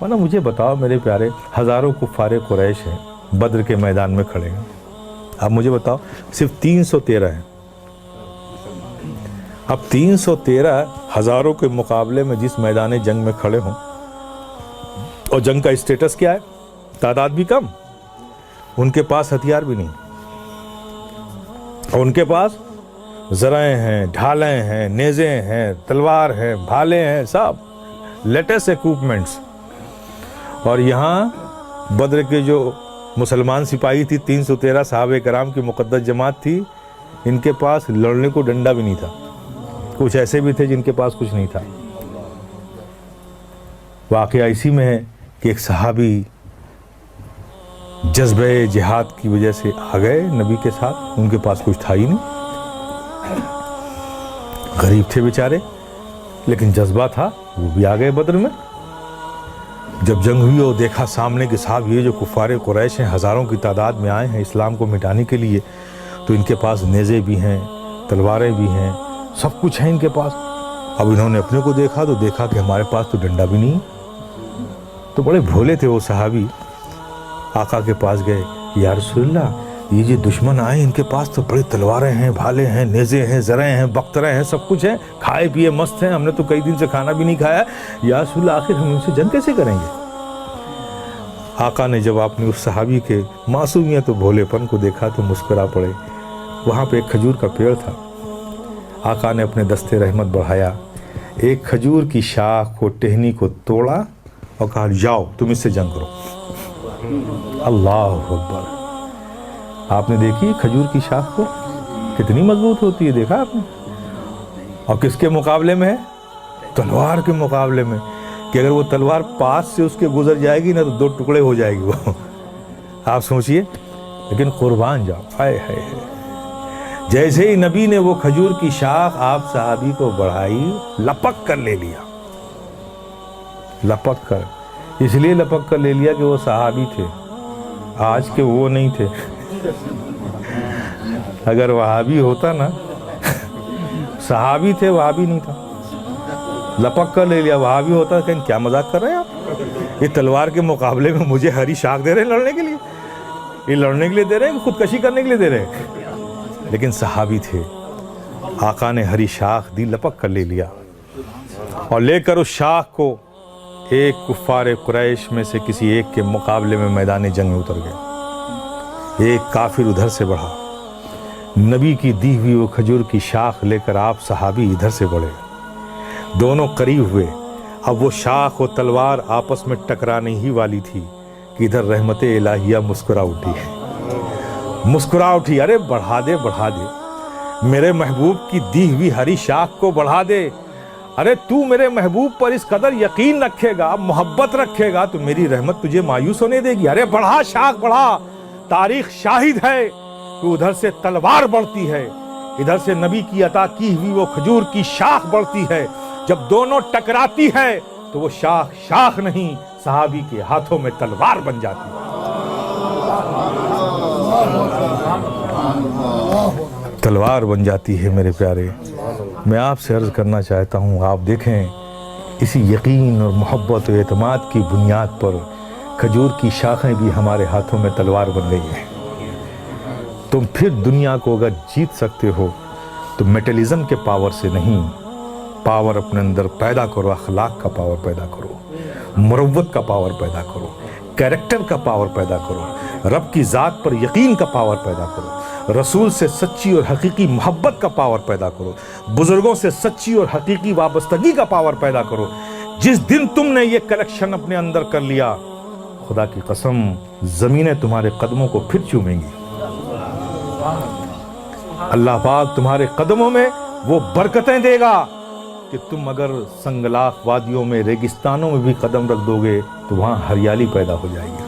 ورنہ مجھے بتاؤ میرے پیارے، ہزاروں کفار قریش ہیں بدر کے میدان میں کھڑے ہیں، اب مجھے بتاؤ صرف 313 ہیں، اب 313 ہزاروں کے مقابلے میں جس میدان جنگ میں کھڑے ہوں، اور جنگ کا اسٹیٹس کیا ہے؟ تعداد بھی کم، ان کے پاس ہتھیار بھی نہیں، اور ان کے پاس ذرائع ہیں، ڈھالیں ہیں، نیزیں ہیں، تلوار ہیں، بھالے ہیں، سب لیٹسٹ ایکوپمنٹس. اور یہاں بدر کے جو مسلمان سپاہی تھی 313 صحابہ کرام کی مقدس جماعت تھی، ان کے پاس لڑنے کو ڈنڈا بھی نہیں تھا. کچھ ایسے بھی تھے جن کے پاس کچھ نہیں تھا. واقعہ اسی میں ہے کہ ایک صحابی جذبہ جہاد کی وجہ سے آ گئے نبی کے ساتھ، ان کے پاس کچھ تھا ہی نہیں، غریب تھے بیچارے، لیکن جذبہ تھا، وہ بھی آ گئے بدر میں. جب جنگ ہوئی اور دیکھا سامنے کہ صاحب یہ جو کفار قریش ہیں ہزاروں کی تعداد میں آئے ہیں اسلام کو مٹانے کے لیے، تو ان کے پاس نیزے بھی ہیں، تلواریں بھی ہیں، سب کچھ ہے ان کے پاس. اب انہوں نے اپنے کو دیکھا تو دیکھا کہ ہمارے پاس تو ڈنڈا بھی نہیں. تو بڑے بھولے تھے وہ صحابی، آقا کے پاس گئے، یا رسول اللہ یہ جو دشمن آئے ان کے پاس تو بڑی تلواریں ہیں، بھالے ہیں، نیزے ہیں، زریں ہیں، بختریں ہیں، سب کچھ ہیں، کھائے پیے مست ہیں، ہم نے تو کئی دن سے کھانا بھی نہیں کھایا، یا رسول اللہ آخر ہم ان سے جنگ کیسے کریں گے؟ آقا نے جب آپ نے اس صحابی کے معصومیت و بھولے پن کو دیکھا تو مسکرا پڑے. وہاں پہ ایک کھجور کا پیڑ تھا، آقا نے اپنے دستے رحمت بڑھایا، ایک کھجور کی شاخ کو، ٹہنی کو توڑا اور کہا جاؤ تم اس سے جنگ کرو. اللہ اکبر. آپ نے دیکھی کھجور کی شاخ کو کتنی مضبوط ہوتی ہے، دیکھا آپ نے؟ اور کس کے مقابلے میں ہے؟ تلوار کے مقابلے میں، کہ اگر وہ تلوار پاس سے اس کے گزر جائے گی نا تو 2 ٹکڑے ہو جائے گی وہ. آپ سوچئے، لیکن قربان جاؤ، ہائے ہائے ہائے. جیسے ہی نبی نے وہ کھجور کی شاخ آپ صحابی کو بڑھائی، لپک کر لے لیا. لپک کر، اس لیے لپک کر لے لیا کہ وہ صحابی تھے، آج کے وہ نہیں تھے. اگر وہابی ہوتا نا، صحابی تھے وہابی نہیں تھا، لپک کر لے لیا. وہابی ہوتا کہ کیا مذاق کر رہے ہیں آپ، یہ تلوار کے مقابلے میں مجھے ہری شاخ دے رہے ہیں لڑنے کے لیے، یہ لڑنے کے لیے دے رہے ہیں، خودکشی کرنے کے لیے دے رہے ہیں. لیکن صحابی تھے، آقا نے ہری شاخ دی، لپک کر لے لیا، اور لے کر اس شاخ کو ایک کفار قریش میں سے کسی ایک کے مقابلے میں میدان جنگ میں اتر گئے. ایک کافر ادھر سے بڑھا، نبی کی دی ہوئی وہ کھجور کی شاخ لے کر آپ صحابی ادھر سے بڑھے، دونوں قریب ہوئے. اب وہ شاخ و تلوار آپس میں ٹکرانے ہی والی تھی کہ ادھر رحمت الہیہ مسکرا اٹھی، مسکرا اٹھی. ارے بڑھا دے، بڑھا دے، میرے محبوب کی دی ہوئی ہری شاخ کو بڑھا دے. ارے تو میرے محبوب پر اس قدر یقین رکھے گا، محبت رکھے گا تو میری رحمت تجھے مایوس ہونے دے گی. ارے بڑھا، شاخ بڑھا. تاریخ شاہد ہے کہ ادھر سے تلوار بڑھتی ہے، ادھر سے نبی کی عطا کی ہوئی وہ کھجور کی شاخ بڑھتی ہے. جب دونوں ٹکراتی ہے تو وہ شاخ شاخ نہیں، صحابی کے ہاتھوں میں تلوار بن جاتی ہے. تلوار بن جاتی ہے میرے پیارے. میں آپ سے عرض کرنا چاہتا ہوں، آپ دیکھیں اسی یقین اور محبت و اعتماد کی بنیاد پر کھجور کی شاخیں بھی ہمارے ہاتھوں میں تلوار بن گئی ہیں. تم پھر دنیا کو اگر جیت سکتے ہو تو میٹلزم کے پاور سے نہیں، پاور اپنے اندر پیدا کرو، اخلاق کا پاور پیدا کرو، مروت کا پاور پیدا کرو، کیریکٹر کا پاور پیدا کرو، رب کی ذات پر یقین کا پاور پیدا کرو، رسول سے سچی اور حقیقی محبت کا پاور پیدا کرو، بزرگوں سے سچی اور حقیقی وابستگی کا پاور پیدا کرو. جس دن تم نے یہ کلیکشن اپنے اندر کر لیا، خدا کی قسم زمینیں تمہارے قدموں کو پھر چومیں گی. اللہ پاک تمہارے قدموں میں وہ برکتیں دے گا کہ تم اگر سنگلاخ وادیوں میں، ریگستانوں میں بھی قدم رکھ دو گے تو وہاں ہریالی پیدا ہو جائے گی.